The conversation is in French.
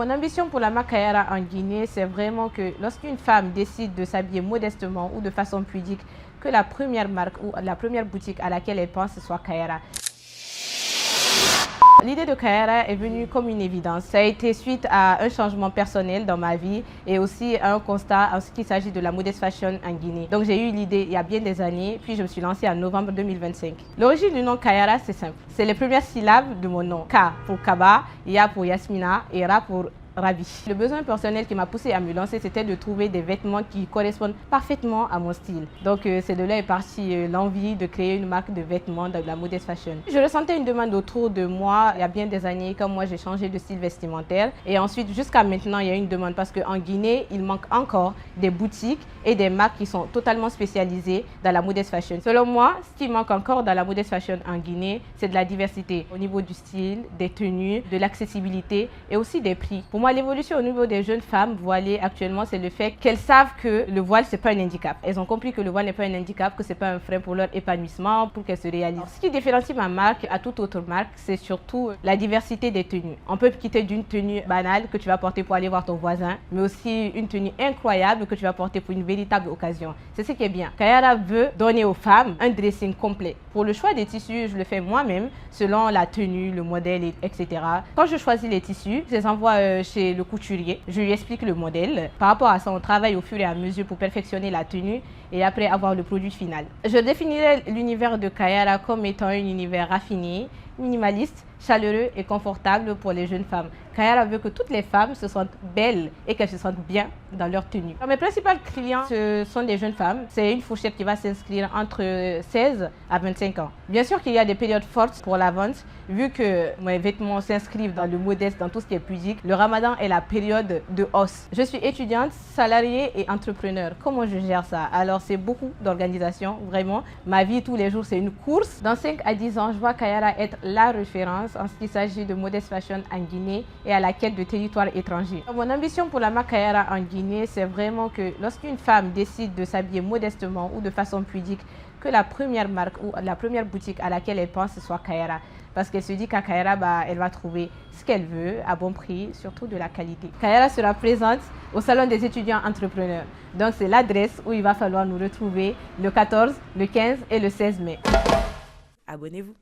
Mon ambition pour la marque Kayara en Guinée, c'est vraiment que lorsqu'une femme décide de s'habiller modestement ou de façon pudique, que la première marque ou la première boutique à laquelle elle pense soit Kayara. L'idée de Kayara est venue comme une évidence. Ça a été suite à un changement personnel dans ma vie et aussi à un constat en ce qui s'agit de la modest fashion en Guinée. Donc j'ai eu l'idée il y a bien des années, puis je me suis lancée en novembre 2025. L'origine du nom Kayara, c'est simple. C'est les premières syllabes de mon nom. K pour Kaba, Ya pour Yasmina et Ra pour Rabi. Le besoin personnel qui m'a poussé à me lancer, c'était de trouver des vêtements qui correspondent parfaitement à mon style. Donc c'est de là est partie l'envie de créer une marque de vêtements de la modest fashion. Je ressentais une demande autour de moi il y a bien des années, comme moi j'ai changé de style vestimentaire. Et ensuite, jusqu'à maintenant, il y a une demande parce qu'en Guinée, il manque encore des boutiques et des marques qui sont totalement spécialisées dans la modest fashion. Selon moi, ce qui manque encore dans la modest fashion en Guinée, c'est de la diversité au niveau du style, des tenues, de l'accessibilité et aussi des prix. Pour moi, l'évolution au niveau des jeunes femmes voilées actuellement, c'est le fait qu'elles savent que le voile, c'est pas un handicap. Elles ont compris que le voile n'est pas un handicap, que c'est pas un frein pour leur épanouissement, pour qu'elles se réalisent. Ce qui différencie ma marque à toute autre marque, c'est surtout la diversité des tenues. On peut quitter d'une tenue banale que tu vas porter pour aller voir ton voisin, mais aussi une tenue incroyable que tu vas porter pour une véritable occasion. C'est ce qui est bien. Kayara veut donner aux femmes un dressing complet. Pour le choix des tissus, je le fais moi-même, selon la tenue, le modèle, etc. Quand je choisis les tissus, je les envoie chez le couturier. Je lui explique le modèle. Par rapport à ça, on travaille au fur et à mesure pour perfectionner la tenue et après avoir le produit final. Je définirais l'univers de Kayara comme étant un univers raffiné, minimaliste, chaleureux et confortable pour les jeunes femmes. Kayara veut que toutes les femmes se sentent belles et qu'elles se sentent bien dans leur tenue. Mes principaux clients, ce sont des jeunes femmes. C'est une fourchette qui va s'inscrire entre 16 à 25 ans. Bien sûr qu'il y a des périodes fortes pour la vente. Vu que mes vêtements s'inscrivent dans le modeste, dans tout ce qui est pudique, le ramadan est la période de hausse. Je suis étudiante, salariée et entrepreneur. Comment je gère ça? Alors c'est beaucoup d'organisation, vraiment. Ma vie tous les jours, c'est une course. Dans 5 à 10 ans, je vois Kayara être la référence en ce qui s'agit de modest fashion en Guinée et à la quête de territoires étrangers. Mon ambition pour la marque Kayara en Guinée, c'est vraiment que lorsqu'une femme décide de s'habiller modestement ou de façon pudique, que la première marque ou la première boutique à laquelle elle pense soit Kayara. Parce qu'elle se dit qu'à Kayara, elle va trouver ce qu'elle veut à bon prix, surtout de la qualité. Kayara sera présente au Salon des étudiants entrepreneurs. Donc c'est l'adresse où il va falloir nous retrouver le 14, le 15 et le 16 mai. Abonnez-vous.